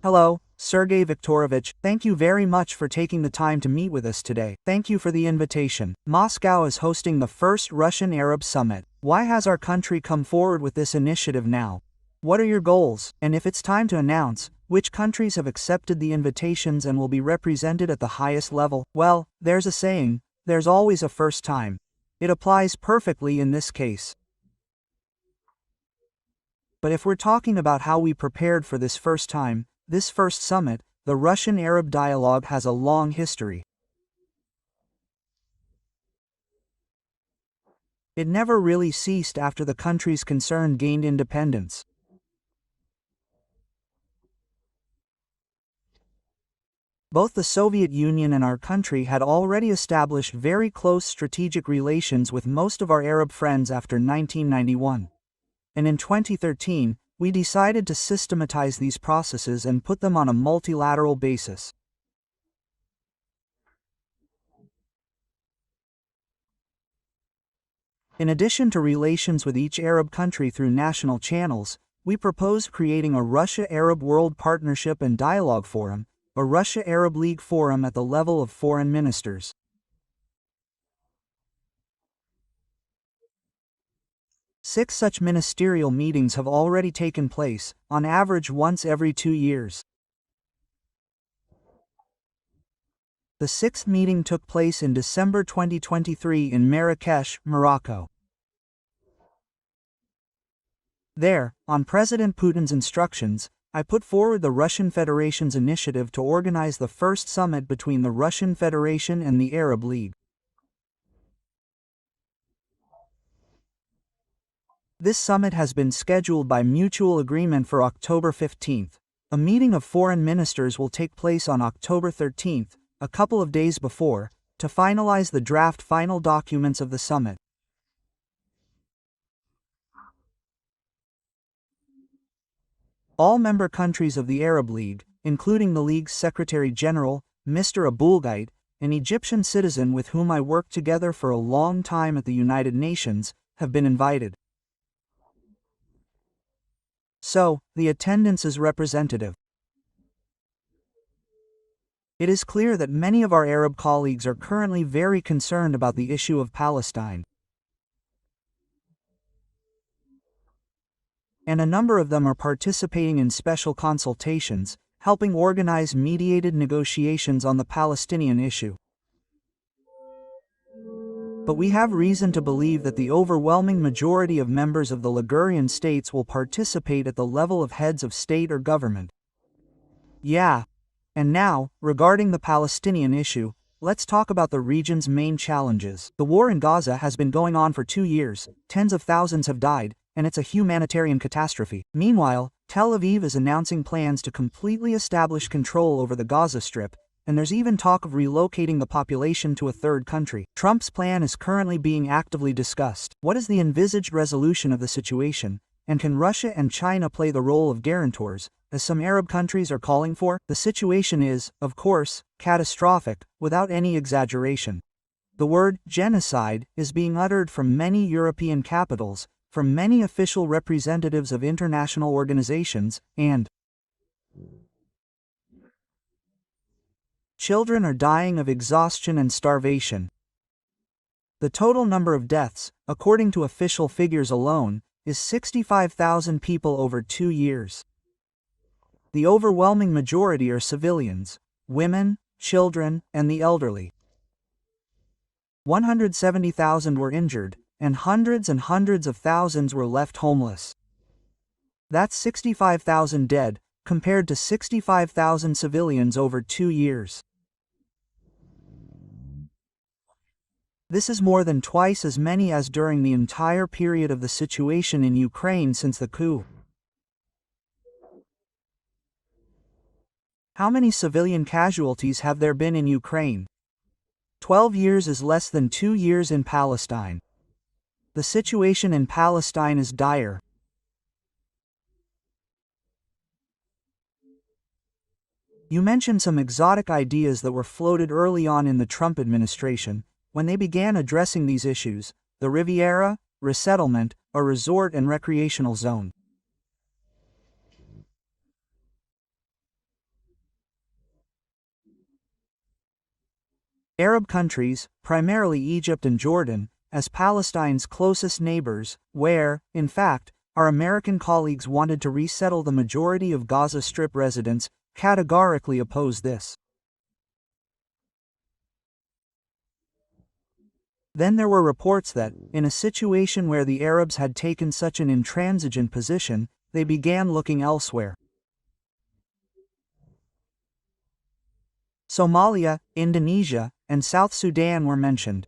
Hello, Sergey Viktorovich, thank you very much for taking the time to meet with us today. Thank you for the invitation. Moscow is hosting the first Russian-Arab summit. Why has our country come forward with this initiative now? What are your goals? And if it's time to announce, which countries have accepted the invitations and will be represented at the highest level? Well, there's a saying, there's always a first time. It applies perfectly in this case. But if we're talking about how we prepared for this first time, this first summit, the Russian-Arab dialogue has a long history. It never really ceased after the countries concerned gained independence. Both the Soviet Union and our country had already established very close strategic relations with most of our Arab friends after 1991. And in 2013, we decided to systematize these processes and put them on a multilateral basis. In addition to relations with each Arab country through national channels, we proposed creating a Russia-Arab World Partnership and Dialogue Forum, a Russia-Arab League Forum at the level of foreign ministers. Six such ministerial meetings have already taken place, on average once every 2 years. The sixth meeting took place in December 2023 in Marrakesh, Morocco. There, on President Putin's instructions, I put forward the Russian Federation's initiative to organize the first summit between the Russian Federation and the Arab League. This summit has been scheduled by mutual agreement for October 15th. A meeting of foreign ministers will take place on October 13th, a couple of days before, to finalize the draft final documents of the summit. All member countries of the Arab League, including the League's Secretary General, Mr. Abulgait, an Egyptian citizen with whom I worked together for a long time at the United Nations, have been invited. So, the attendance is representative. It is clear that many of our Arab colleagues are currently very concerned about the issue of Palestine. And a number of them are participating in special consultations, helping organize mediated negotiations on the Palestinian issue. But we have reason to believe that the overwhelming majority of members of the Ligurian states will participate at the level of heads of state or government. Yeah. And now, regarding the Palestinian issue, let's talk about the region's main challenges. The war in Gaza has been going on for 2 years, tens of thousands have died, and it's a humanitarian catastrophe. Meanwhile, Tel Aviv is announcing plans to completely establish control over the Gaza Strip, and there's even talk of relocating the population to a third country. Trump's plan is currently being actively discussed. What is the envisaged resolution of the situation, and can Russia and China play the role of guarantors, as some Arab countries are calling for? The situation is, of course, catastrophic, without any exaggeration. The word genocide is being uttered from many European capitals, from many official representatives of international organizations, and children are dying of exhaustion and starvation. The total number of deaths, according to official figures alone, is 65,000 people over 2 years. The overwhelming majority are civilians, women, children, and the elderly. 170,000 were injured, and hundreds of thousands were left homeless. That's 65,000 dead, compared to 65,000 civilians over 2 years. This is more than twice as many as during the entire period of the situation in Ukraine since the coup. How many civilian casualties have there been in Ukraine? 12 years is less than 2 years in Palestine. The situation in Palestine is dire. You mentioned some exotic ideas that were floated early on in the Trump administration, when they began addressing these issues: the Riviera, resettlement, a resort and recreational zone. Arab countries, primarily Egypt and Jordan, as Palestine's closest neighbors, where, in fact, our American colleagues wanted to resettle the majority of Gaza Strip residents, categorically oppose this. Then there were reports that, in a situation where the Arabs had taken such an intransigent position, they began looking elsewhere. Somalia, Indonesia, and South Sudan were mentioned.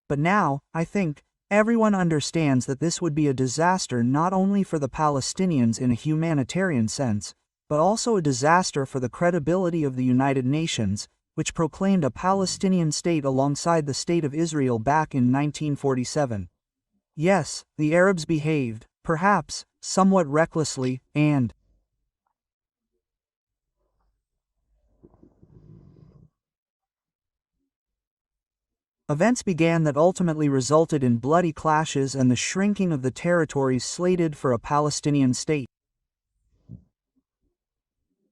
But now, I think, everyone understands that this would be a disaster not only for the Palestinians in a humanitarian sense, but also a disaster for the credibility of the United Nations, which proclaimed a Palestinian state alongside the State of Israel back in 1947. Yes, the Arabs behaved, perhaps, somewhat recklessly, and events began that ultimately resulted in bloody clashes and the shrinking of the territories slated for a Palestinian state.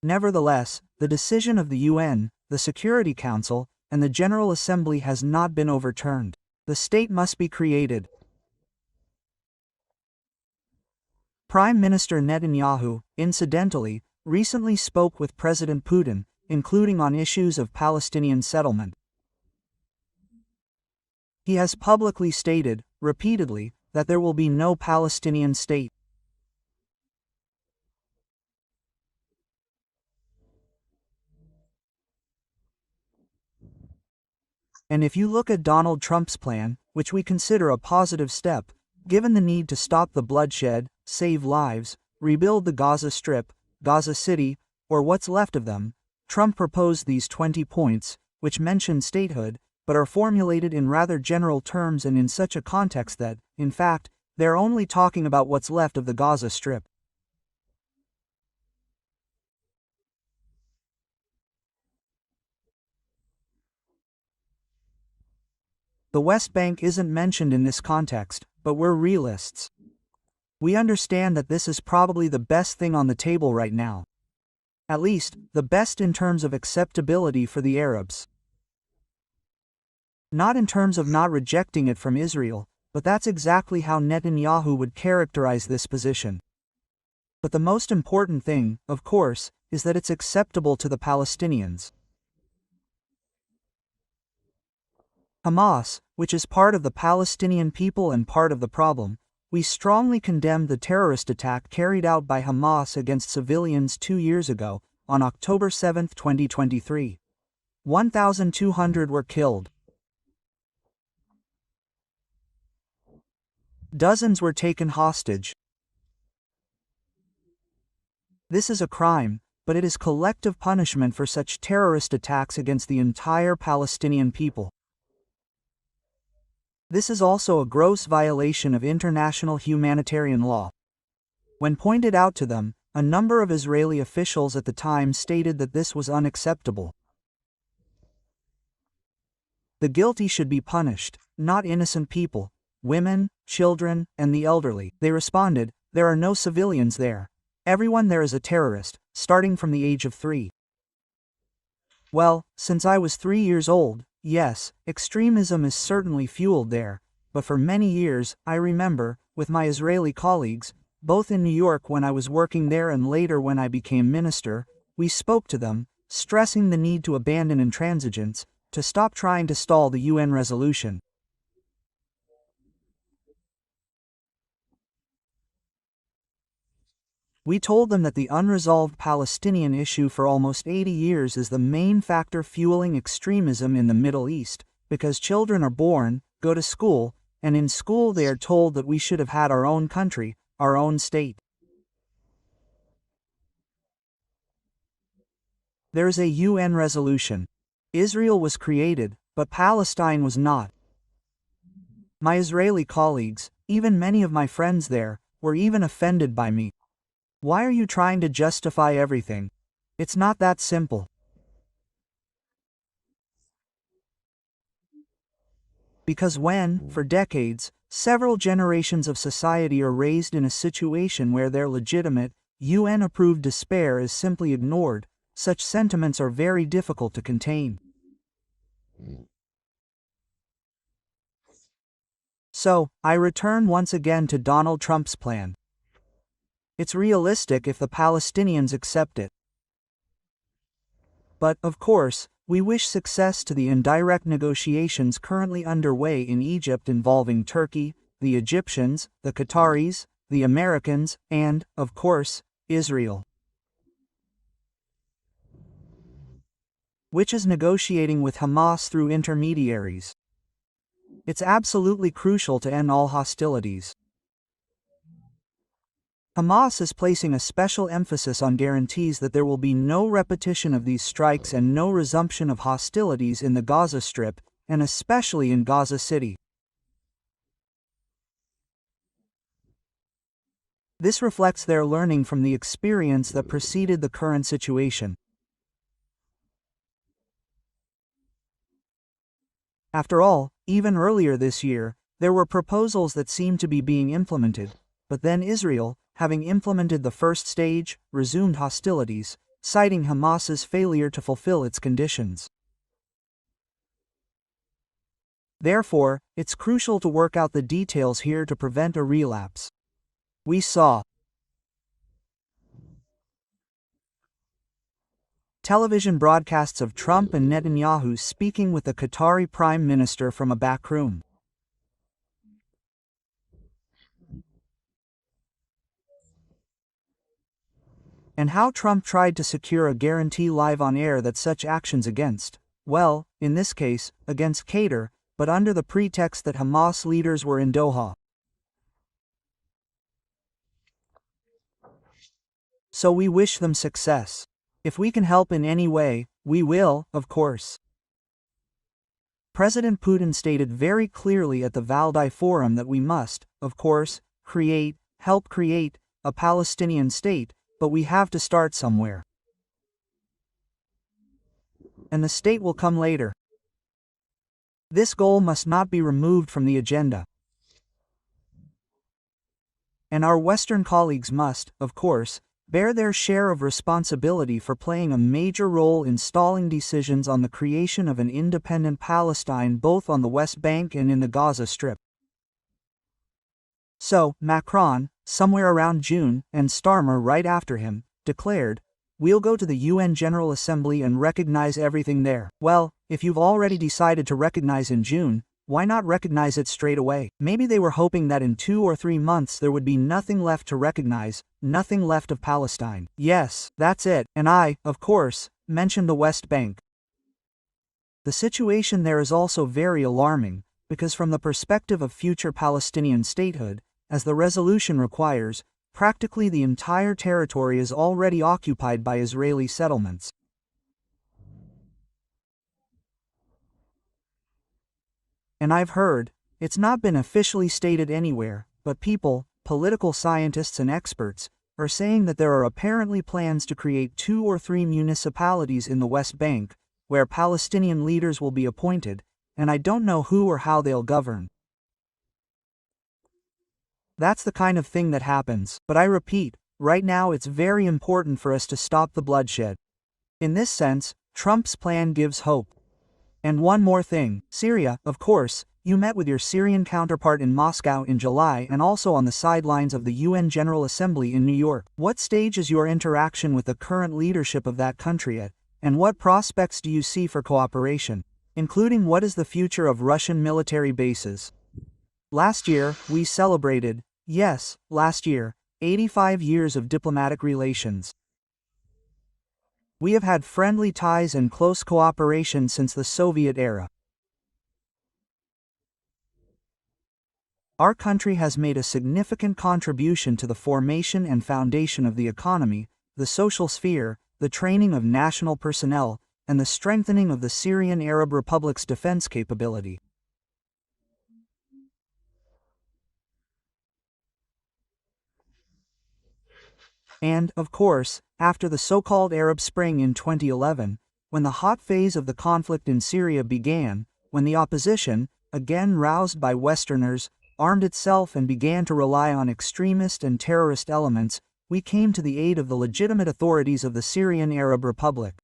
Nevertheless, the decision of the UN, the Security Council, and the General Assembly has not been overturned. The state must be created. Prime Minister Netanyahu, incidentally, recently spoke with President Putin, including on issues of Palestinian settlement. He has publicly stated, repeatedly, that there will be no Palestinian state. And if you look at Donald Trump's plan, which we consider a positive step, given the need to stop the bloodshed, save lives, rebuild the Gaza Strip, Gaza City, or what's left of them, Trump proposed these 20 points, which mention statehood, but are formulated in rather general terms and in such a context that, in fact, they're only talking about what's left of the Gaza Strip. The West Bank isn't mentioned in this context, but we're realists. We understand that this is probably the best thing on the table right now. At least, the best in terms of acceptability for the Arabs. Not in terms of not rejecting it from Israel, but that's exactly how Netanyahu would characterize this position. But the most important thing, of course, is that it's acceptable to the Palestinians. Hamas, which is part of the Palestinian people and part of the problem, we strongly condemn the terrorist attack carried out by Hamas against civilians 2 years ago, on October 7, 2023. 1,200 were killed. Dozens were taken hostage. This is a crime, but it is collective punishment for such terrorist attacks against the entire Palestinian people. This is also a gross violation of international humanitarian law. When pointed out to them, a number of Israeli officials at the time stated that this was unacceptable. The guilty should be punished, not innocent people, women, children, and the elderly. They responded, "There are no civilians there. Everyone there is a terrorist, starting from the age of 3. Well, since I was 3 years old, yes, extremism is certainly fueled there, but for many years, I remember, with my Israeli colleagues, both in New York when I was working there and later when I became minister, we spoke to them, stressing the need to abandon intransigence, to stop trying to stall the UN resolution. We told them that the unresolved Palestinian issue for almost 80 years is the main factor fueling extremism in the Middle East, because children are born, go to school, and in school they are told that we should have had our own country, our own state. There is a UN resolution. Israel was created, but Palestine was not. My Israeli colleagues, even many of my friends there, were even offended by me. Why are you trying to justify everything? It's not that simple. Because when, for decades, several generations of society are raised in a situation where their legitimate, UN-approved despair is simply ignored, such sentiments are very difficult to contain. So, I return once again to Donald Trump's plan. It's realistic if the Palestinians accept it. But, of course, we wish success to the indirect negotiations currently underway in Egypt involving Turkey, the Egyptians, the Qataris, the Americans, and, of course, Israel, which is negotiating with Hamas through intermediaries. It's absolutely crucial to end all hostilities. Hamas is placing a special emphasis on guarantees that there will be no repetition of these strikes and no resumption of hostilities in the Gaza Strip, and especially in Gaza City. This reflects their learning from the experience that preceded the current situation. After all, even earlier this year, there were proposals that seemed to be being implemented, but then Israel, having implemented the first stage, resumed hostilities, citing Hamas's failure to fulfill its conditions. Therefore, it's crucial to work out the details here to prevent a relapse. We saw television broadcasts of Trump and Netanyahu speaking with the Qatari Prime Minister from a back room. And how Trump tried to secure a guarantee live on air that such actions against, well, in this case, against Qatar, but under the pretext that Hamas leaders were in Doha. So we wish them success. If we can help in any way, we will, of course. President Putin stated very clearly at the Valdai Forum that we must, of course, help create, a Palestinian state, but we have to start somewhere. And the state will come later. This goal must not be removed from the agenda. And our Western colleagues must, of course, bear their share of responsibility for playing a major role in stalling decisions on the creation of an independent Palestine both on the West Bank and in the Gaza Strip. So, Macron, somewhere around June, and Starmer right after him, declared, "We'll go to the UN General Assembly and recognize everything there." Well, if you've already decided to recognize in June, why not recognize it straight away? Maybe they were hoping that in 2 or 3 months there would be nothing left to recognize, nothing left of Palestine. Yes, that's it, and I, of course, mentioned the West Bank. The situation there is also very alarming, because from the perspective of future Palestinian statehood, as the resolution requires, practically the entire territory is already occupied by Israeli settlements. And I've heard, it's not been officially stated anywhere, but people, political scientists and experts, are saying that there are apparently plans to create 2 or 3 municipalities in the West Bank, where Palestinian leaders will be appointed, and I don't know who or how they'll govern. That's the kind of thing that happens, but I repeat, right now it's very important for us to stop the bloodshed. In this sense, Trump's plan gives hope. And one more thing, Syria, of course, you met with your Syrian counterpart in Moscow in July and also on the sidelines of the UN General Assembly in New York. What stage is your interaction with the current leadership of that country at, and what prospects do you see for cooperation, including what is the future of Russian military bases? Last year, we celebrated, yes, last year, 85 years of diplomatic relations. We have had friendly ties and close cooperation since the Soviet era. Our country has made a significant contribution to the formation and foundation of the economy, the social sphere, the training of national personnel, and the strengthening of the Syrian Arab Republic's defense capability. And, of course, after the so-called Arab Spring in 2011, when the hot phase of the conflict in Syria began, when the opposition, again roused by Westerners, armed itself and began to rely on extremist and terrorist elements, we came to the aid of the legitimate authorities of the Syrian Arab Republic.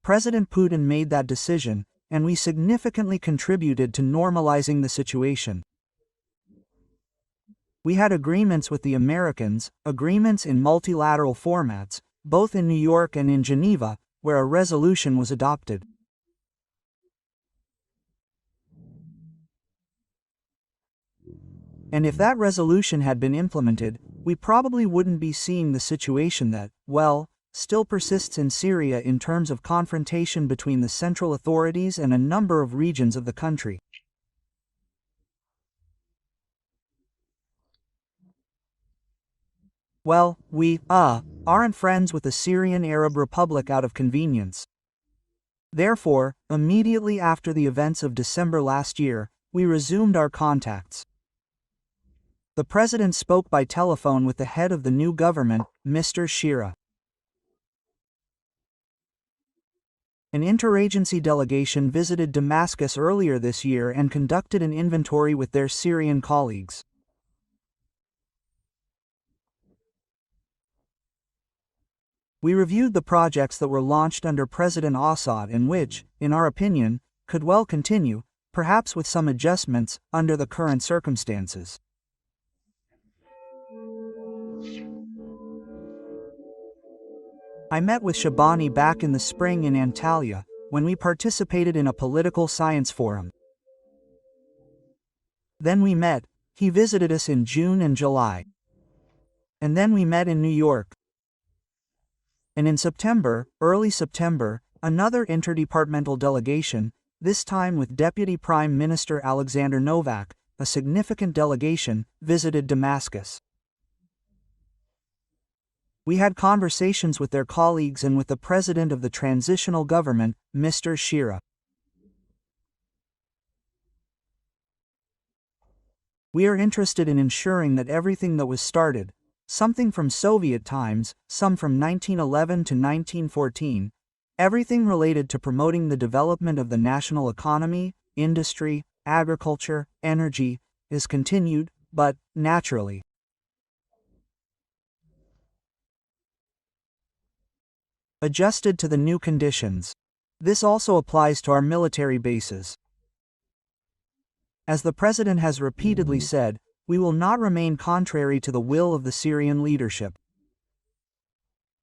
President Putin made that decision, and we significantly contributed to normalizing the situation. We had agreements with the Americans, agreements in multilateral formats, both in New York and in Geneva, where a resolution was adopted. And if that resolution had been implemented, we probably wouldn't be seeing the situation that, well, still persists in Syria in terms of confrontation between the central authorities and a number of regions of the country. Well, we aren't friends with the Syrian Arab Republic out of convenience. Therefore, immediately after the events of December last year, we resumed our contacts. The president spoke by telephone with the head of the new government, Mr. Shira. An interagency delegation visited Damascus earlier this year and conducted an inventory with their Syrian colleagues. We reviewed the projects that were launched under President Assad and which, in our opinion, could well continue, perhaps with some adjustments, under the current circumstances. I met with Shabani back in the spring in Antalya, when we participated in a political science forum. Then we met, he visited us in June and July. And then we met in New York. And in September, early September, another interdepartmental delegation, this time with Deputy Prime Minister Alexander Novak, a significant delegation, visited Damascus. We had conversations with their colleagues and with the president of the transitional government, Mr. Shira. We are interested in ensuring that everything that was started, something from Soviet times, some from 1911 to 1914, everything related to promoting the development of the national economy, industry, agriculture, energy, is continued, but, naturally, adjusted to the new conditions. This also applies to our military bases. As the president has repeatedly said, we will not remain contrary to the will of the Syrian leadership.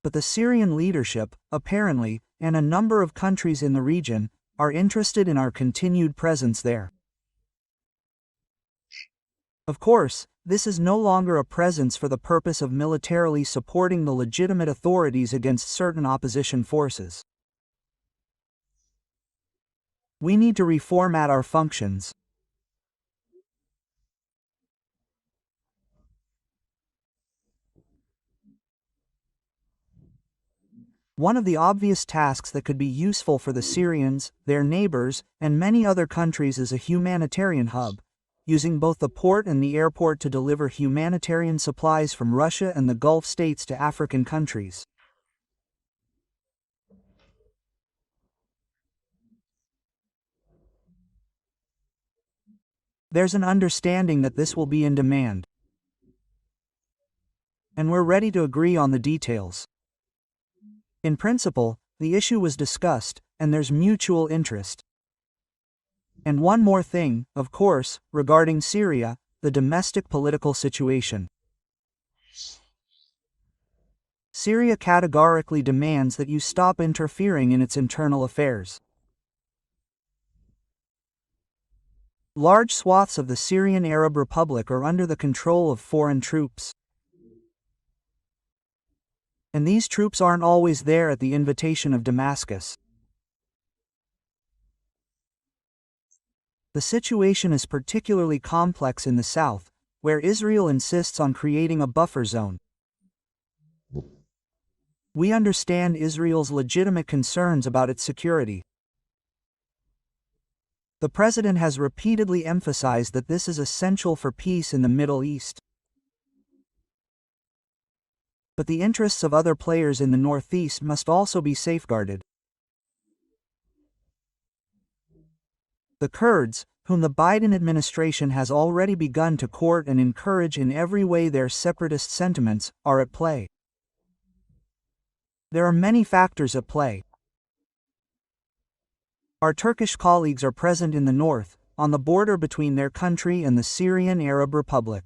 But the Syrian leadership, apparently, and a number of countries in the region, are interested in our continued presence there. Of course, this is no longer a presence for the purpose of militarily supporting the legitimate authorities against certain opposition forces. We need to reformat our functions. One of the obvious tasks that could be useful for the Syrians, their neighbors, and many other countries is a humanitarian hub, using both the port and the airport to deliver humanitarian supplies from Russia and the Gulf states to African countries. There's an understanding that this will be in demand. And we're ready to agree on the details. In principle, the issue was discussed, and there's mutual interest. And one more thing, of course, regarding Syria, the domestic political situation. Syria categorically demands that you stop interfering in its internal affairs. Large swaths of the Syrian Arab Republic are under the control of foreign troops. And these troops aren't always there at the invitation of Damascus. The situation is particularly complex in the south, where Israel insists on creating a buffer zone. We understand Israel's legitimate concerns about its security. The president has repeatedly emphasized that this is essential for peace in the Middle East. But the interests of other players in the Northeast must also be safeguarded. The Kurds, whom the Biden administration has already begun to court and encourage in every way their separatist sentiments, are at play. There are many factors at play. Our Turkish colleagues are present in the north, on the border between their country and the Syrian Arab Republic.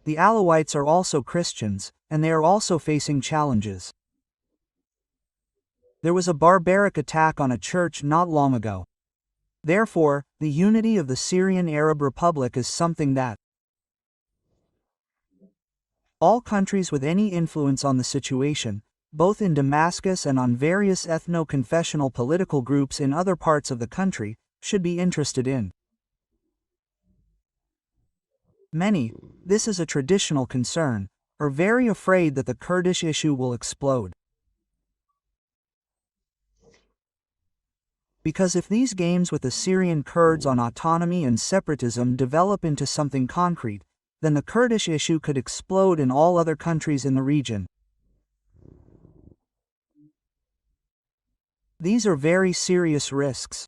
The Alawites are also Christians, and they are also facing challenges. There was a barbaric attack on a church not long ago. Therefore, the unity of the Syrian Arab Republic is something that all countries with any influence on the situation, both in Damascus and on various ethno-confessional political groups in other parts of the country, should be interested in. Many, this is a traditional concern, are very afraid that the Kurdish issue will explode. Because if these games with the Syrian Kurds on autonomy and separatism develop into something concrete, then the Kurdish issue could explode in all other countries in the region. These are very serious risks.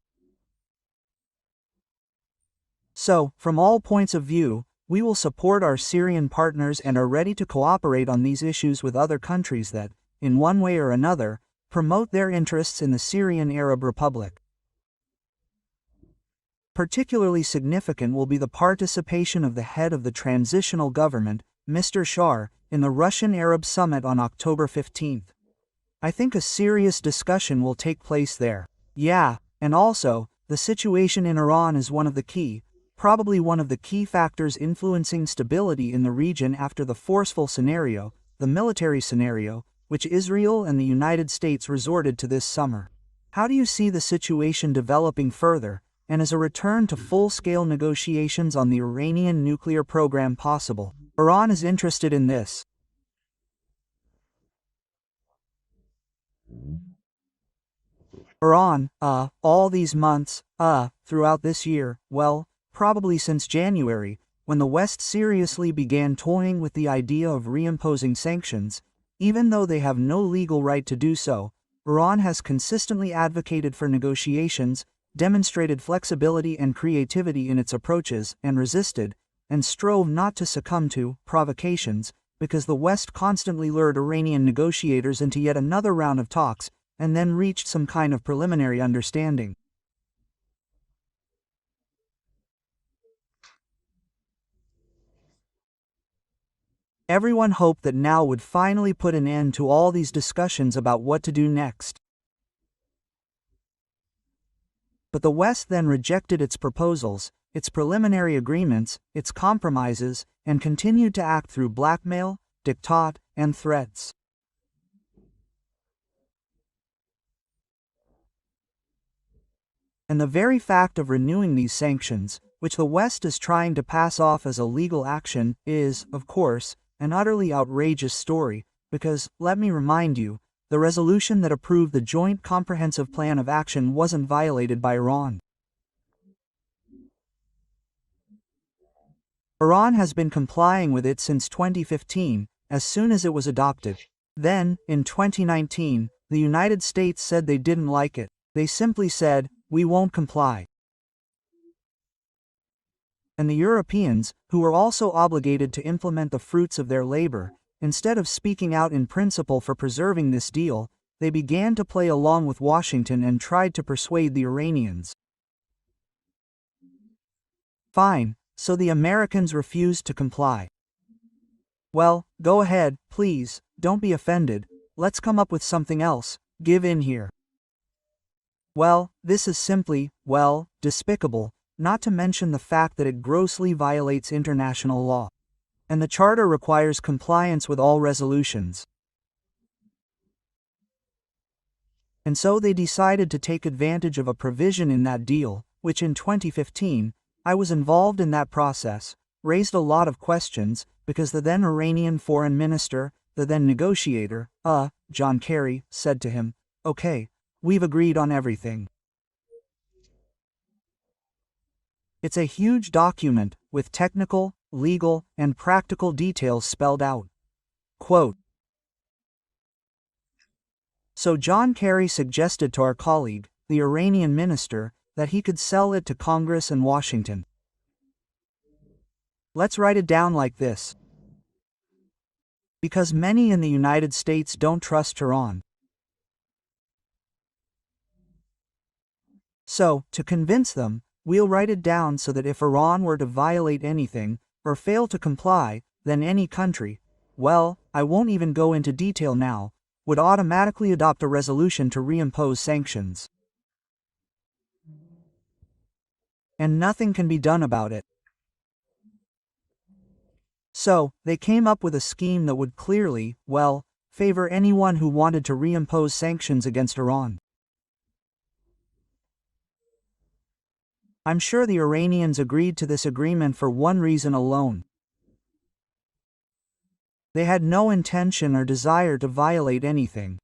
So, from all points of view, we will support our Syrian partners and are ready to cooperate on these issues with other countries that, in one way or another, promote their interests in the Syrian Arab Republic. Particularly significant will be the participation of the head of the transitional government, Mr. Shar, in the Russian Arab Summit on October 15. I think a serious discussion will take place there. Yeah, and also, the situation in Iran is one of the key, probably one of the key factors influencing stability in the region after the forceful scenario, the military scenario, which Israel and the United States resorted to this summer. How do you see the situation developing further, and is a return to full-scale negotiations on the Iranian nuclear program possible? Iran is interested in this. Iran, all these months, throughout this year, well, probably since January, when the West seriously began toying with the idea of reimposing sanctions, even though they have no legal right to do so, Iran has consistently advocated for negotiations, demonstrated flexibility and creativity in its approaches, and resisted, and strove not to succumb to, provocations, because the West constantly lured Iranian negotiators into yet another round of talks, and then reached some kind of preliminary understanding. Everyone hoped that now would finally put an end to all these discussions about what to do next. But the West then rejected its proposals, its preliminary agreements, its compromises, and continued to act through blackmail, diktat, and threats. And the very fact of renewing these sanctions, which the West is trying to pass off as a legal action, is, of course, an utterly outrageous story, because, let me remind you, the resolution that approved the Joint Comprehensive Plan of Action wasn't violated by Iran. Iran has been complying with it since 2015, as soon as it was adopted. Then, in 2019, the United States said they didn't like it. They simply said, "We won't comply." And the Europeans, who were also obligated to implement the fruits of their labor, instead of speaking out in principle for preserving this deal, they began to play along with Washington and tried to persuade the Iranians. Fine, so the Americans refused to comply. Well, go ahead, please, don't be offended, let's come up with something else, give in here. Well, this is simply, well, despicable, not to mention the fact that it grossly violates international law. And the Charter requires compliance with all resolutions. And so they decided to take advantage of a provision in that deal, which in 2015, I was involved in that process, raised a lot of questions, because the then Iranian foreign minister, the then negotiator, John Kerry, said to him, "Okay, we've agreed on everything." It's a huge document, with technical, legal, and practical details spelled out. Quote, "So John Kerry suggested to our colleague, the Iranian minister, that he could sell it to Congress and Washington. Let's write it down like this. Because many in the United States don't trust Iran. So, to convince them, we'll write it down so that if Iran were to violate anything, or fail to comply, then any country, well, I won't even go into detail now, would automatically adopt a resolution to reimpose sanctions. And nothing can be done about it. So, they came up with a scheme that would clearly, well, favor anyone who wanted to reimpose sanctions against Iran. I'm sure the Iranians agreed to this agreement for one reason alone. They had no intention or desire to violate anything.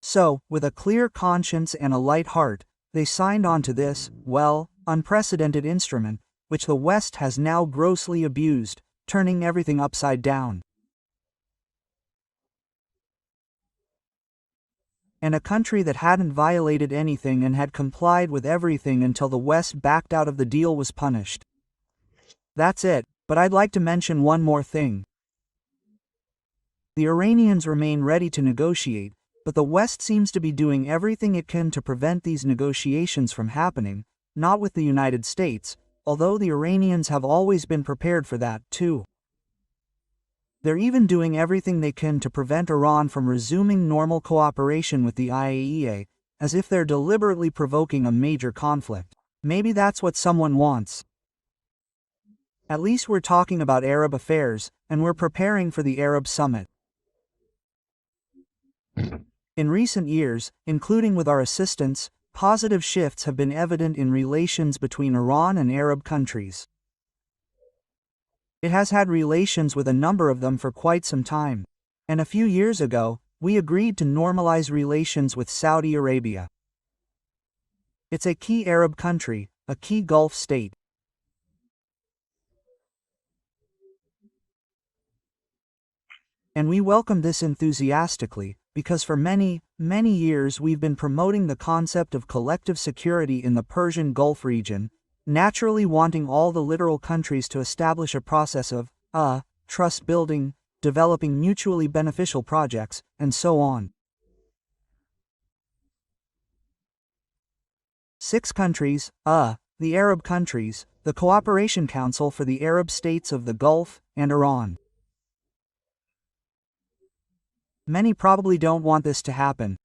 So, with a clear conscience and a light heart, they signed on to this, well, unprecedented instrument, which the West has now grossly abused, turning everything upside down. And a country that hadn't violated anything and had complied with everything until the West backed out of the deal was punished. That's it, but I'd like to mention one more thing. The Iranians remain ready to negotiate, but the West seems to be doing everything it can to prevent these negotiations from happening, not with the United States, although the Iranians have always been prepared for that, too. They're even doing everything they can to prevent Iran from resuming normal cooperation with the IAEA, as if they're deliberately provoking a major conflict. Maybe that's what someone wants. At least we're talking about Arab affairs, and we're preparing for the Arab Summit. In recent years, including with our assistance, positive shifts have been evident in relations between Iran and Arab countries. It has had relations with a number of them for quite some time. And a few years ago, we agreed to normalize relations with Saudi Arabia. It's a key Arab country, a key Gulf state. And we welcome this enthusiastically, because for many, many years we've been promoting the concept of collective security in the Persian Gulf region, naturally wanting all the littoral countries to establish a process of trust building, developing mutually beneficial projects, and so on. 6 countries, the Arab countries, the Cooperation Council for the Arab States of the Gulf, and Iran. Many probably don't want this to happen.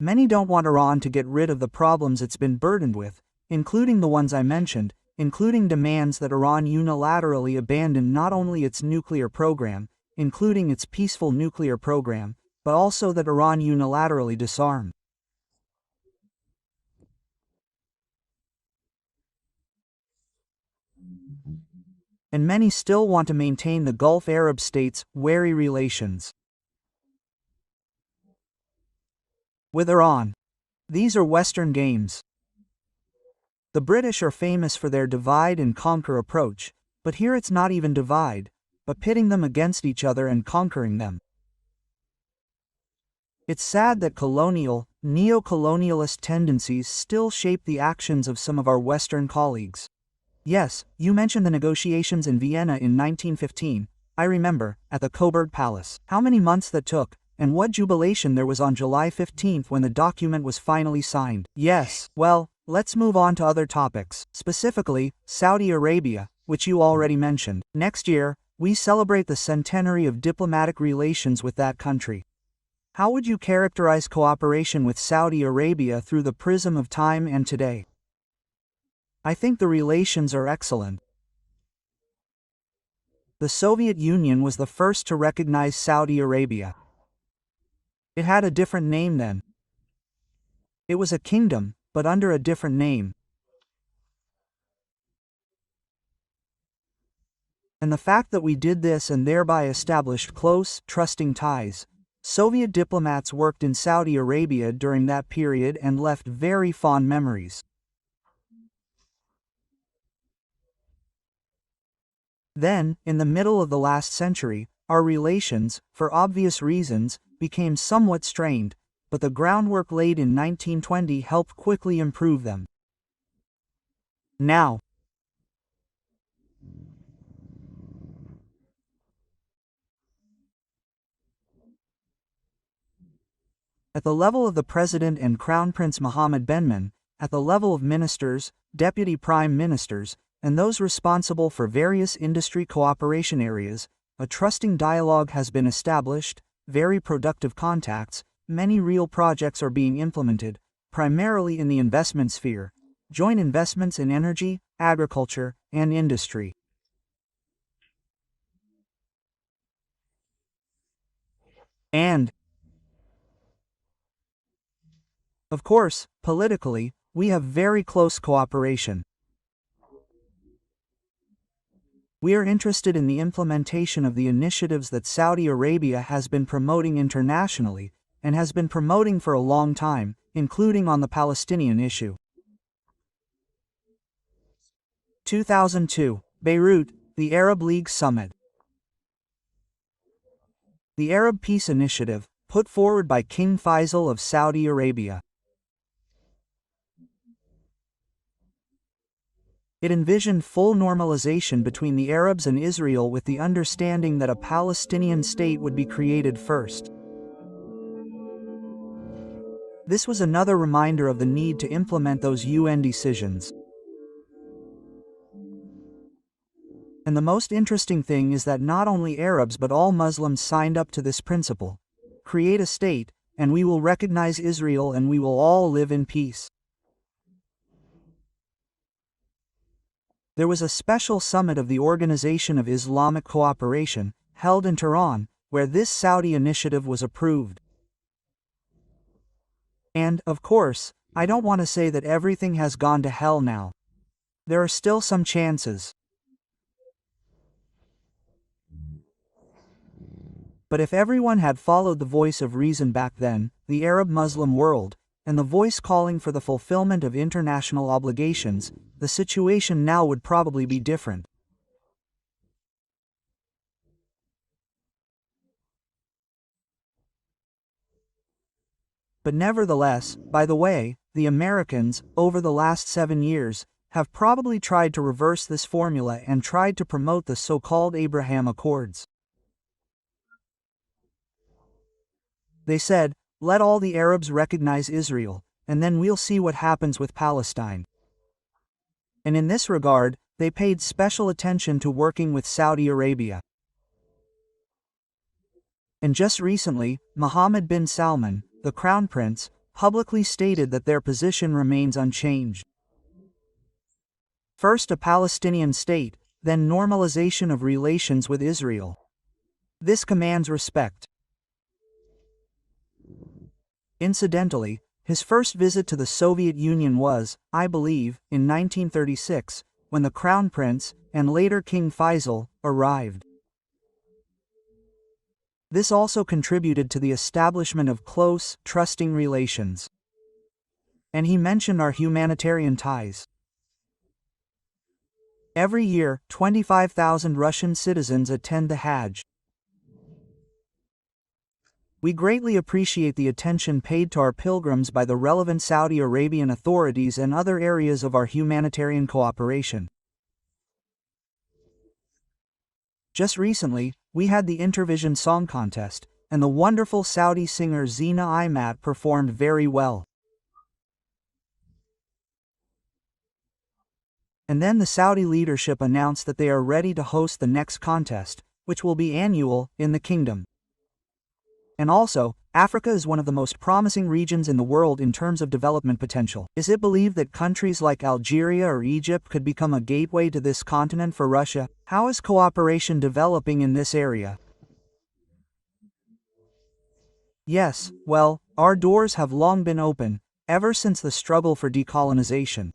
Many don't want Iran to get rid of the problems it's been burdened with, including the ones I mentioned, including demands that Iran unilaterally abandon not only its nuclear program, including its peaceful nuclear program, but also that Iran unilaterally disarm. And many still want to maintain the Gulf Arab states' wary relations with Iran. These are Western games. The British are famous for their divide and conquer approach, but here it's not even divide, but pitting them against each other and conquering them. It's sad that colonial, neo-colonialist tendencies still shape the actions of some of our Western colleagues. Yes, you mentioned the negotiations in Vienna in 1915, I remember, at the Coburg Palace. How many months that took, and what jubilation there was on July 15th when the document was finally signed. Yes, well, let's move on to other topics, specifically, Saudi Arabia, which you already mentioned. Next year, we celebrate the centenary of diplomatic relations with that country. How would you characterize cooperation with Saudi Arabia through the prism of time and today? I think the relations are excellent. The Soviet Union was the first to recognize Saudi Arabia. It had a different name then. It was a kingdom, but under a different name. And the fact that we did this and thereby established close, trusting ties. Soviet diplomats worked in Saudi Arabia during that period and left very fond memories. Then, in the middle of the last century, our relations, for obvious reasons, became somewhat strained, but the groundwork laid in 1920 helped quickly improve them. Now, at the level of the President and Crown Prince Mohammed bin, at the level of ministers, deputy prime ministers, and those responsible for various industry cooperation areas, a trusting dialogue has been established, very productive contacts, many real projects are being implemented, primarily in the investment sphere, joint investments in energy, agriculture, and industry. And, of course, politically, we have very close cooperation. We are interested in the implementation of the initiatives that Saudi Arabia has been promoting internationally, and has been promoting for a long time, including on the Palestinian issue. 2002, Beirut, the Arab League Summit. The Arab Peace Initiative, put forward by King Faisal of Saudi Arabia. It envisioned full normalization between the Arabs and Israel with the understanding that a Palestinian state would be created first. This was another reminder of the need to implement those UN decisions. And the most interesting thing is that not only Arabs but all Muslims signed up to this principle. Create a state, and we will recognize Israel and we will all live in peace. There was a special summit of the Organization of Islamic Cooperation, held in Tehran, where this Saudi initiative was approved. And, of course, I don't want to say that everything has gone to hell now. There are still some chances. But if everyone had followed the voice of reason back then, the Arab Muslim world, and the voice calling for the fulfillment of international obligations, the situation now would probably be different. But nevertheless, by the way, the Americans, over the last 7 years, have probably tried to reverse this formula and tried to promote the so-called Abraham Accords. They said, let all the Arabs recognize Israel, and then we'll see what happens with Palestine. And in this regard, they paid special attention to working with Saudi Arabia. And just recently, Mohammed bin Salman, the Crown Prince, publicly stated that their position remains unchanged. First a Palestinian state, then normalization of relations with Israel. This commands respect. Incidentally, his first visit to the Soviet Union was, I believe, in 1936, when the Crown Prince, and later King Faisal, arrived. This also contributed to the establishment of close, trusting relations. And he mentioned our humanitarian ties. Every year, 25,000 Russian citizens attend the Hajj. We greatly appreciate the attention paid to our pilgrims by the relevant Saudi Arabian authorities and other areas of our humanitarian cooperation. Just recently, we had the Intervision Song Contest, and the wonderful Saudi singer Zina Imat performed very well. And then the Saudi leadership announced that they are ready to host the next contest, which will be annual, in the kingdom. And also, Africa is one of the most promising regions in the world in terms of development potential. Is it believed that countries like Algeria or Egypt could become a gateway to this continent for Russia? How is cooperation developing in this area? Yes, well, our doors have long been open, ever since the struggle for decolonization.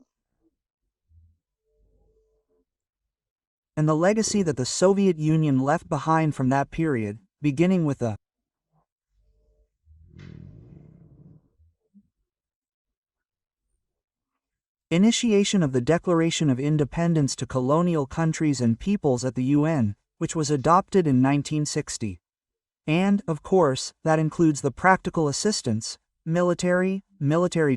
And the legacy that the Soviet Union left behind from that period, beginning with the Initiation of the Declaration of Independence to colonial countries and peoples at the UN, which was adopted in 1960. And, of course, that includes the practical assistance, military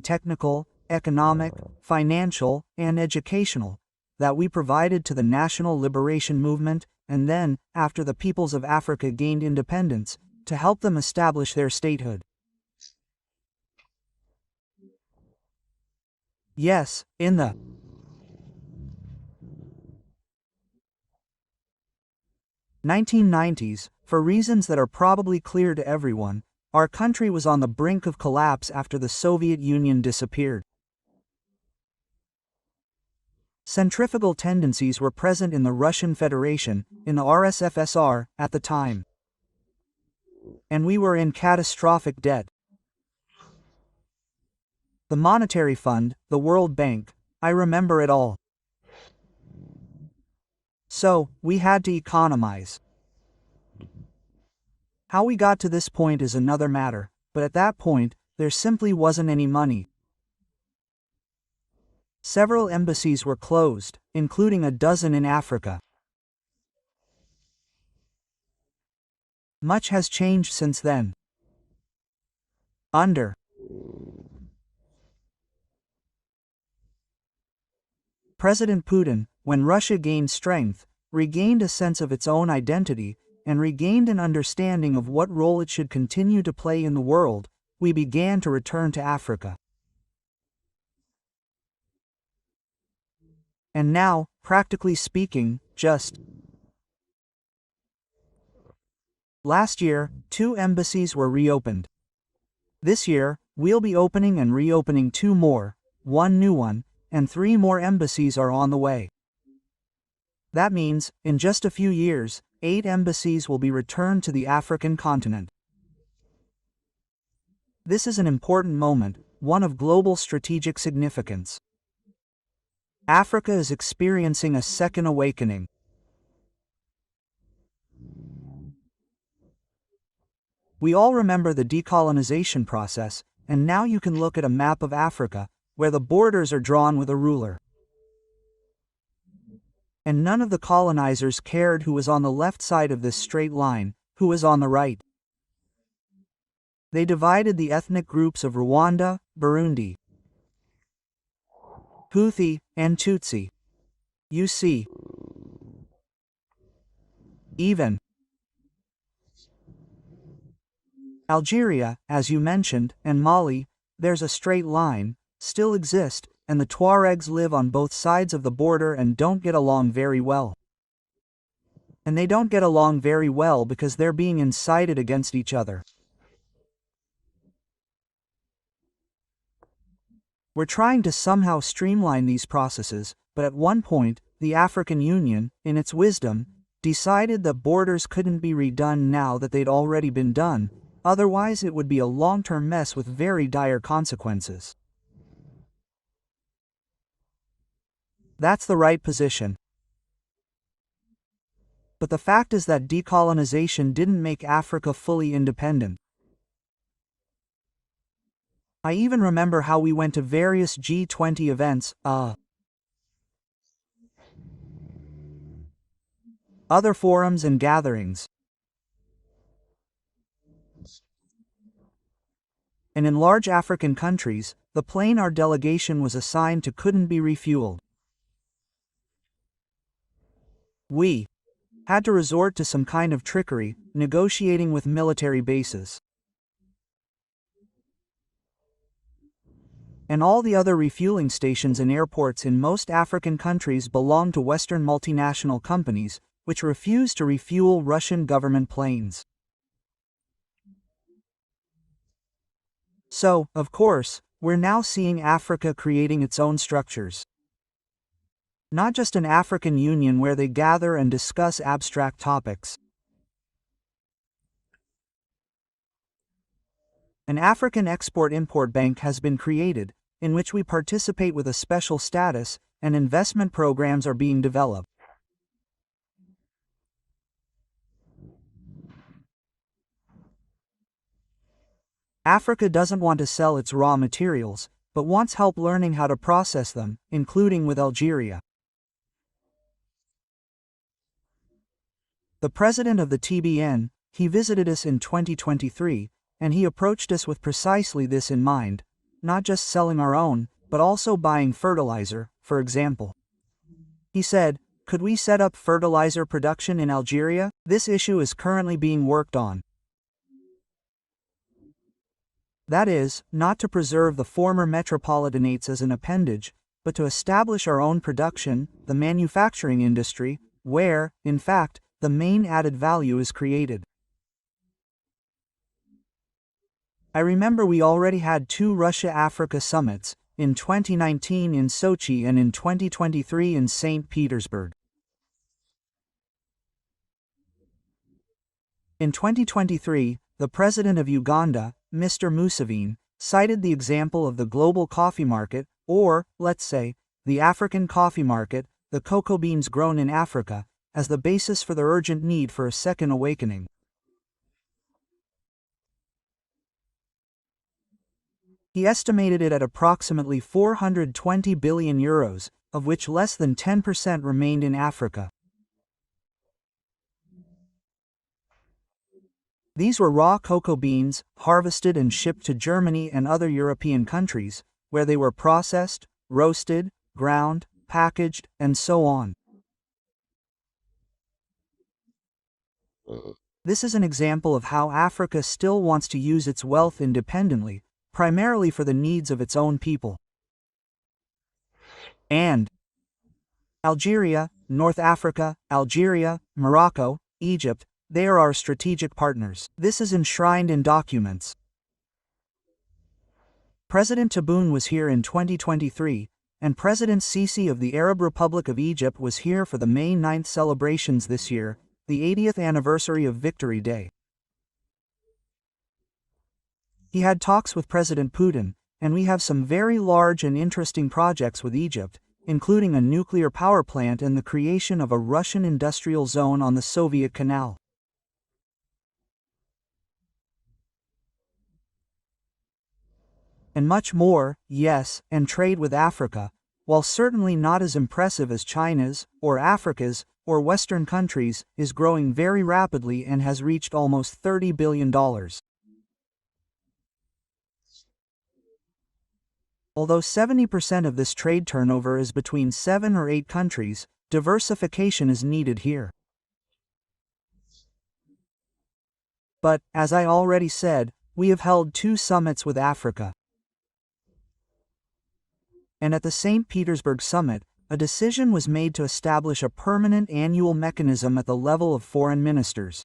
technical, economic, financial, and educational, that we provided to the national liberation movement, and then, after the peoples of Africa gained independence, to help them establish their statehood. Yes, in the 1990s, for reasons that are probably clear to everyone, our country was on the brink of collapse after the Soviet Union disappeared. Centrifugal tendencies were present in the Russian Federation, in the RSFSR, at the time. And we were in catastrophic debt. The Monetary Fund, the World Bank, I remember it all. So, we had to economize. How we got to this point is another matter, but at that point, there simply wasn't any money. Several embassies were closed, including a dozen in Africa. Much has changed since then. Under President Putin, when Russia gained strength, regained a sense of its own identity, and regained an understanding of what role it should continue to play in the world, we began to return to Africa. And now, practically speaking, just last year, 2 embassies were reopened. This year, we'll be opening and reopening 2 more, 1 new one, and 3 more embassies are on the way. That means, in just a few years, 8 embassies will be returned to the African continent. This is an important moment, one of global strategic significance. Africa is experiencing a second awakening. We all remember the decolonization process, and now you can look at a map of Africa, where the borders are drawn with a ruler. And none of the colonizers cared who was on the left side of this straight line, who was on the right. They divided the ethnic groups of Rwanda, Burundi, Hutu, and Tutsi. You see, even Algeria, as you mentioned, and Mali, there's a straight line, still exist, and the Tuaregs live on both sides of the border and don't get along very well. And they don't get along very well because they're being incited against each other. We're trying to somehow streamline these processes, but at one point, the African Union, in its wisdom, decided that borders couldn't be redone now that they'd already been done, otherwise it would be a long-term mess with very dire consequences. That's the right position. But the fact is that decolonization didn't make Africa fully independent. I even remember how we went to various G20 events, other forums and gatherings. And in large African countries, the plane our delegation was assigned to couldn't be refueled. We had to resort to some kind of trickery, negotiating with military bases. And all the other refueling stations and airports in most African countries belong to Western multinational companies, which refuse to refuel Russian government planes. So, of course, we're now seeing Africa creating its own structures. Not just an African Union where they gather and discuss abstract topics. An African Export-Import Bank has been created, in which we participate with a special status, and investment programs are being developed. Africa doesn't want to sell its raw materials, but wants help learning how to process them, including with Algeria. The president of the TBN, he visited us in 2023, and he approached us with precisely this in mind, not just selling our own, but also buying fertilizer, for example. He said, "Could we set up fertilizer production in Algeria? This issue is currently being worked on." That is, not to preserve the former metropolitanates as an appendage, but to establish our own production, the manufacturing industry, where, in fact, the main added value is created. I remember we already had 2 Russia-Africa summits, in 2019 in Sochi and in 2023 in St. Petersburg. In 2023, the president of Uganda, Mr. Museveni, cited the example of the global coffee market, or, let's say, the African coffee market, the cocoa beans grown in Africa, as the basis for the urgent need for a second awakening. He estimated it at approximately 420 billion euros, of which less than 10% remained in Africa. These were raw cocoa beans, harvested and shipped to Germany and other European countries, where they were processed, roasted, ground, packaged, and so on. This is an example of how Africa still wants to use its wealth independently, primarily for the needs of its own people. And Algeria, North Africa, Algeria, Morocco, Egypt, they are our strategic partners. This is enshrined in documents. President Tebboune was here in 2023, and President Sisi of the Arab Republic of Egypt was here for the May 9th celebrations this year, the 80th anniversary of Victory Day. He had talks with President Putin, and we have some very large and interesting projects with Egypt, including a nuclear power plant and the creation of a Russian industrial zone on the Soviet Canal. And much more, yes, and trade with Africa, while certainly not as impressive as China's, or Africa's, or Western countries, is growing very rapidly and has reached almost $30 billion. Although 70% of this trade turnover is between 7 or 8 countries, diversification is needed here. But, as I already said, we have held 2 summits with Africa. And at the St. Petersburg summit, a decision was made to establish a permanent annual mechanism at the level of foreign ministers.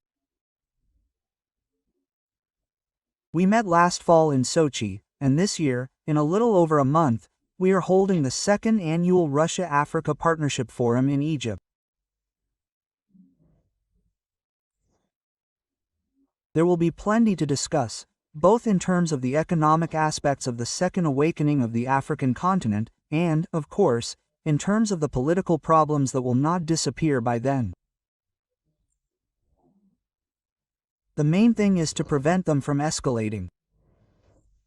We met last fall in Sochi, and this year, in a little over a month, we are holding the 2nd annual Russia-Africa Partnership Forum in Egypt. There will be plenty to discuss, both in terms of the economic aspects of the second awakening of the African continent, and, of course, in terms of the political problems that will not disappear by then. The main thing is to prevent them from escalating.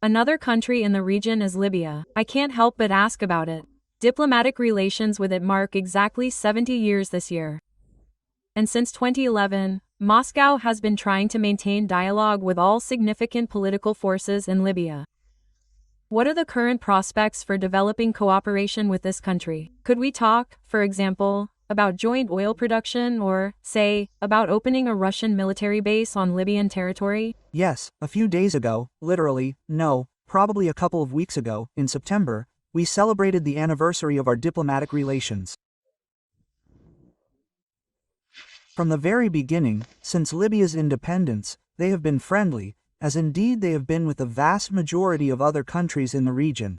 Another country in the region is Libya. I can't help but ask about it. Diplomatic relations with it mark exactly 70 years this year. And since 2011, Moscow has been trying to maintain dialogue with all significant political forces in Libya. What are the current prospects for developing cooperation with this country? Could we talk, for example, about joint oil production or, say, about opening a Russian military base on Libyan territory? Yes, a few days ago, literally, no, probably a couple of weeks ago, in September, we celebrated the anniversary of our diplomatic relations. From the very beginning, since Libya's independence, they have been friendly, as indeed they have been with the vast majority of other countries in the region.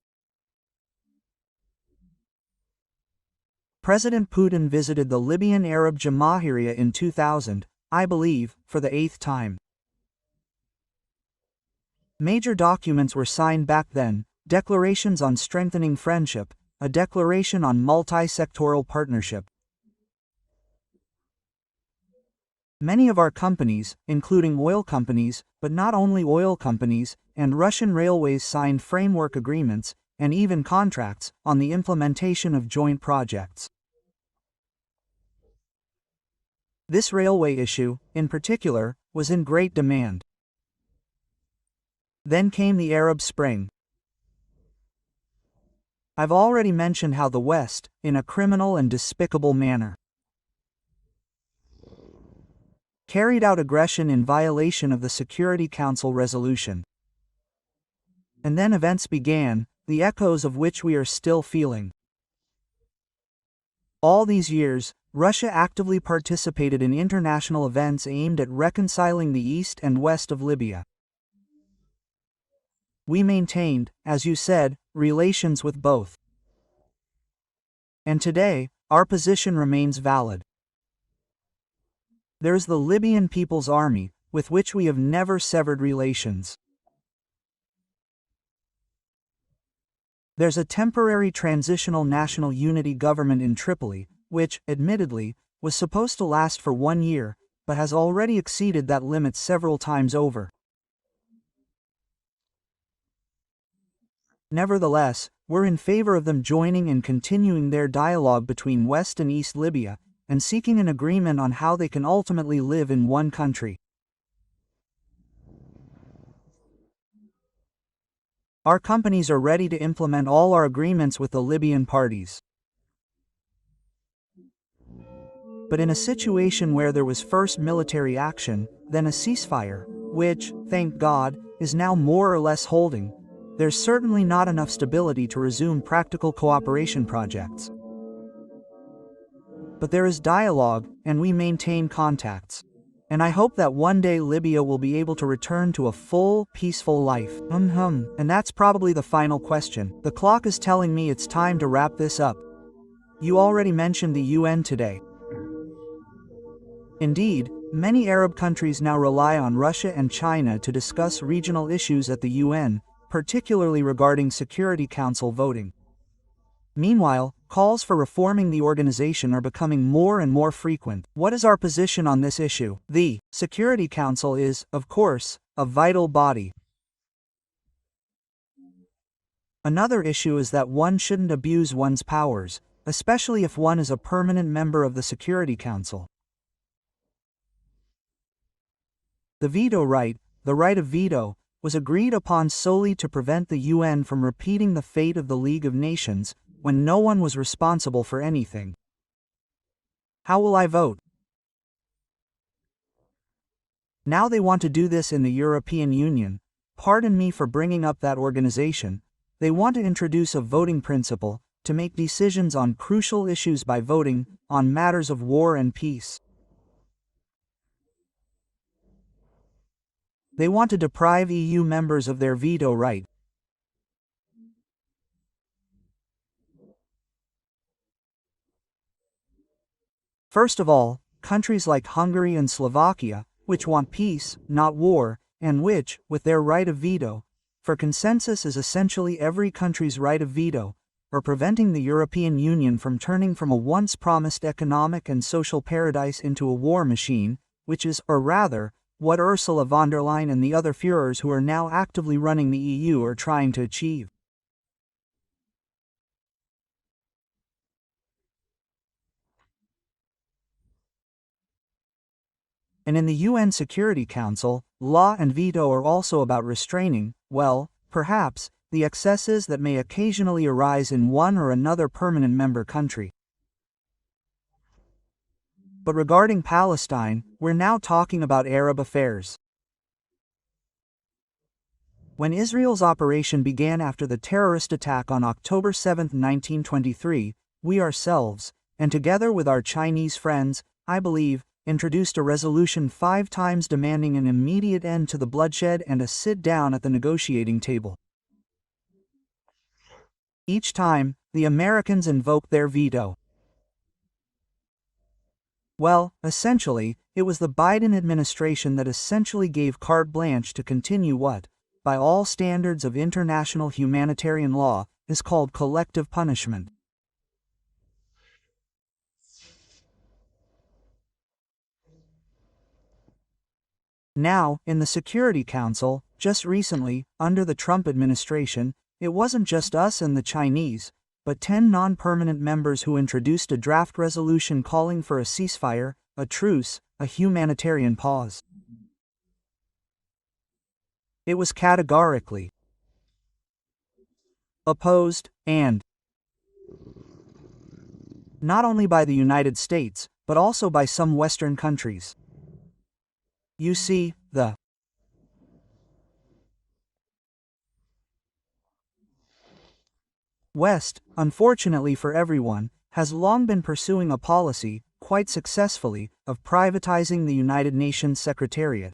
President Putin visited the Libyan Arab Jamahiriya in 2000, I believe, for the 8th time. Major documents were signed back then, declarations on strengthening friendship, a declaration on multi-sectoral partnership. Many of our companies, including oil companies, but not only oil companies, and Russian railways signed framework agreements, and even contracts, on the implementation of joint projects. This railway issue, in particular, was in great demand. Then came the Arab Spring. I've already mentioned how the West, in a criminal and despicable manner, carried out aggression in violation of the Security Council resolution. And then events began, the echoes of which we are still feeling. All these years, Russia actively participated in international events aimed at reconciling the east and west of Libya. We maintained, as you said, relations with both. And today, our position remains valid. There's the Libyan People's Army, with which we have never severed relations. There's a temporary transitional national unity government in Tripoli, which, admittedly, was supposed to last for 1 year, but has already exceeded that limit several times over. Nevertheless, we're in favor of them joining and continuing their dialogue between West and East Libya, and seeking an agreement on how they can ultimately live in one country. Our companies are ready to implement all our agreements with the Libyan parties. But in a situation where there was first military action, then a ceasefire, which, thank God, is now more or less holding, there's certainly not enough stability to resume practical cooperation projects. But there is dialogue, and we maintain contacts. And I hope that one day Libya will be able to return to a full, peaceful life. And that's probably the final question. The clock is telling me it's time to wrap this up. You already mentioned the UN today. Indeed, many Arab countries now rely on Russia and China to discuss regional issues at the UN, particularly regarding Security Council voting. Meanwhile, calls for reforming the organization are becoming more and more frequent. What is our position on this issue? The Security Council is, of course, a vital body. Another issue is that one shouldn't abuse one's powers, especially if one is a permanent member of the Security Council. The veto right, the right of veto, was agreed upon solely to prevent the UN from repeating the fate of the League of Nations, when no one was responsible for anything. How will I vote? Now they want to do this in the European Union. Pardon me for bringing up that organization. They want to introduce a voting principle, to make decisions on crucial issues by voting, on matters of war and peace. They want to deprive EU members of their veto right. First of all, countries like Hungary and Slovakia, which want peace, not war, and which, with their right of veto, for consensus is essentially every country's right of veto, are preventing the European Union from turning from a once promised economic and social paradise into a war machine, which is, or rather, what Ursula von der Leyen and the other Führers who are now actively running the EU are trying to achieve. And in the UN Security Council, law and veto are also about restraining, well, perhaps, the excesses that may occasionally arise in one or another permanent member country. But regarding Palestine, we're now talking about Arab affairs. When Israel's operation began after the terrorist attack on October 7, 1923, we ourselves, and together with our Chinese friends, I believe, introduced a resolution 5 times demanding an immediate end to the bloodshed and a sit-down at the negotiating table. Each time, the Americans invoked their veto. Well, essentially, it was the Biden administration that essentially gave carte blanche to continue what, by all standards of international humanitarian law, is called collective punishment. Now, in the Security Council, just recently, under the Trump administration, It wasn't just us and the Chinese, but 10 non-permanent members who introduced a draft resolution calling for a ceasefire, a truce, a humanitarian pause. It was categorically opposed, and not only by the United States, but also by some Western countries. You see, the West, unfortunately for everyone, has long been pursuing a policy, quite successfully, of privatizing the United Nations Secretariat.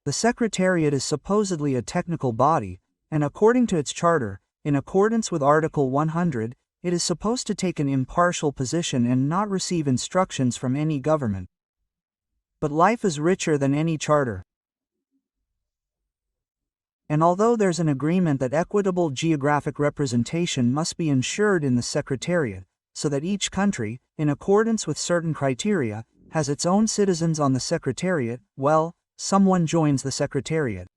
The Secretariat is supposedly a technical body, and according to its charter, in accordance with Article 100, it is supposed to take an impartial position and not receive instructions from any government. But life is richer than any charter. And although there's an agreement that equitable geographic representation must be ensured in the Secretariat, so that each country, in accordance with certain criteria, has its own citizens on the Secretariat, well, someone joins the Secretariat.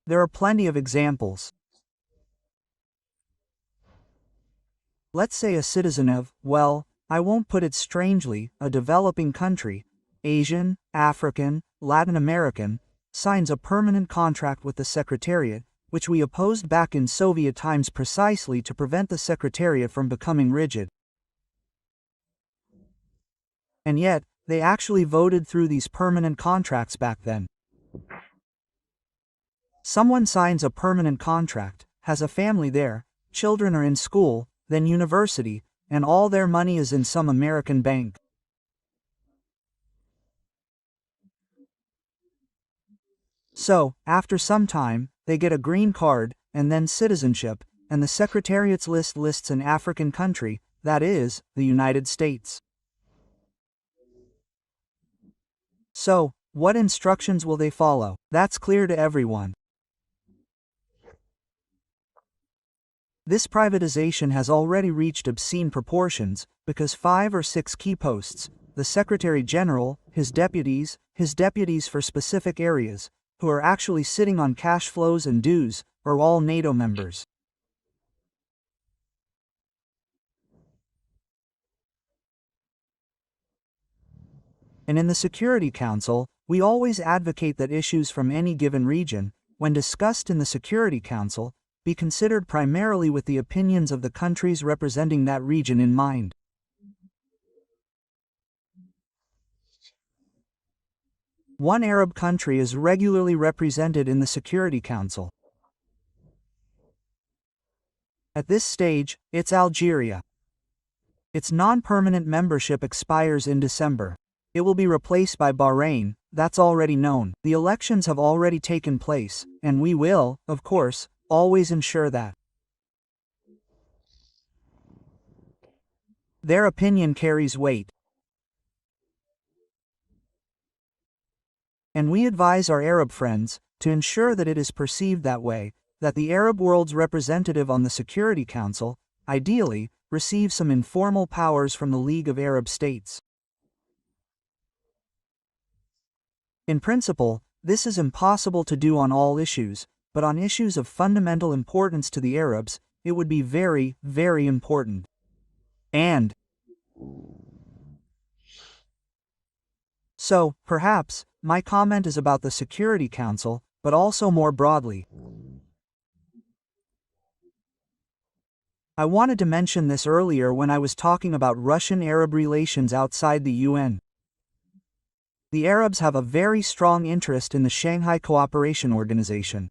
There are plenty of examples. Let's say a citizen of, well, I won't put it strangely, a developing country, Asian, African, Latin American, signs a permanent contract with the Secretariat, which we opposed back in Soviet times precisely to prevent the Secretariat from becoming rigid. And yet, they actually voted through these permanent contracts back then. Someone signs a permanent contract, has a family there, children are in school, then university, and all their money is in some American bank. So, after some time, they get a green card, and then citizenship, and the Secretariat's list lists an African country, that is, the United States. So, what instructions will they follow? That's clear to everyone. This privatization has already reached obscene proportions, because 5 or 6 key posts, the Secretary General, his deputies for specific areas, who are actually sitting on cash flows and dues, are all NATO members. And in the Security Council, we always advocate that issues from any given region, when discussed in the Security Council, be considered primarily with the opinions of the countries representing that region in mind. One Arab country is regularly represented in the Security Council. At this stage, it's Algeria. Its non-permanent membership expires in December. It will be replaced by Bahrain, that's already known. The elections have already taken place, and we will, of course, always ensure that their opinion carries weight. And we advise our Arab friends, to ensure that it is perceived that way, that the Arab world's representative on the Security Council, ideally, receives some informal powers from the League of Arab States. In principle, this is impossible to do on all issues, but on issues of fundamental importance to the Arabs, it would be very, very important. And so, perhaps, my comment is about the Security Council, but also more broadly. I wanted to mention this earlier when I was talking about Russian-Arab relations outside the UN. The Arabs have a very strong interest in the Shanghai Cooperation Organization.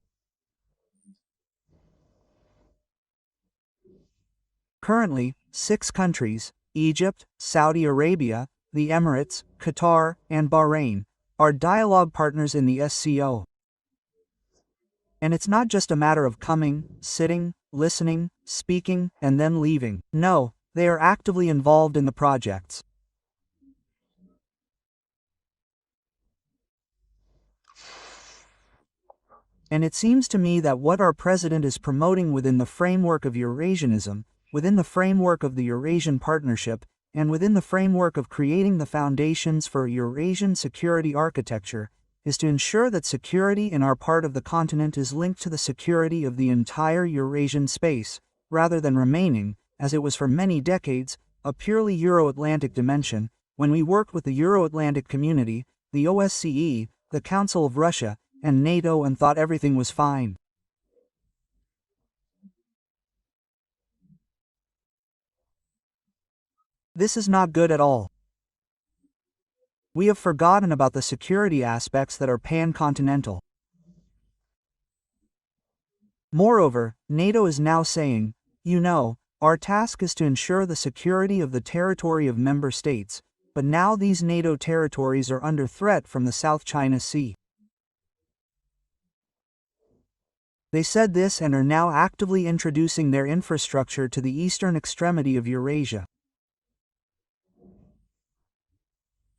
Currently, 6 countries, Egypt, Saudi Arabia, the Emirates, Qatar, and Bahrain, are dialogue partners in the SCO. And it's not just a matter of coming, sitting, listening, speaking, and then leaving. No, they are actively involved in the projects. And it seems to me that what our president is promoting within the framework of Eurasianism, within the framework of the Eurasian Partnership, and within the framework of creating the foundations for a Eurasian security architecture, is to ensure that security in our part of the continent is linked to the security of the entire Eurasian space, rather than remaining, as it was for many decades, a purely Euro-Atlantic dimension, when we worked with the Euro-Atlantic Community, the OSCE, the Council of Russia, and NATO and thought everything was fine. This is not good at all. We have forgotten about the security aspects that are pan-continental. Moreover, NATO is now saying, our task is to ensure the security of the territory of member states, but now these NATO territories are under threat from the South China Sea. They said this and are now actively introducing their infrastructure to the eastern extremity of Eurasia.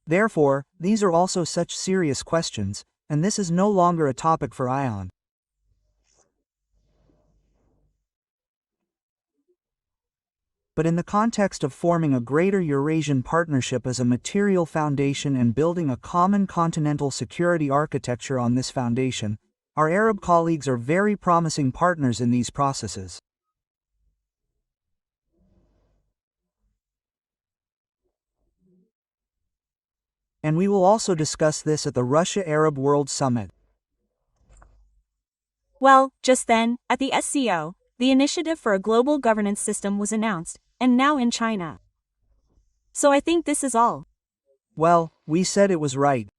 Therefore, these are also such serious questions, and this is no longer a topic for IAEA. But in the context of forming a greater Eurasian partnership as a material foundation and building a common continental security architecture on this foundation, our Arab colleagues are very promising partners in these processes. And we will also discuss this at the Russia-Arab World Summit. Well, just then, at the SCO, the initiative for a global governance system was announced, and now in China. So I think this is all. Well, we said it was right.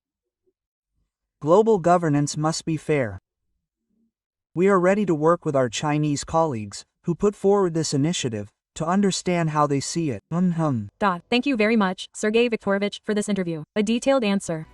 Global governance must be fair. We are ready to work with our Chinese colleagues, who put forward this initiative, to understand how they see it. Thank you very much, Sergey Viktorovich, for this interview. A detailed answer.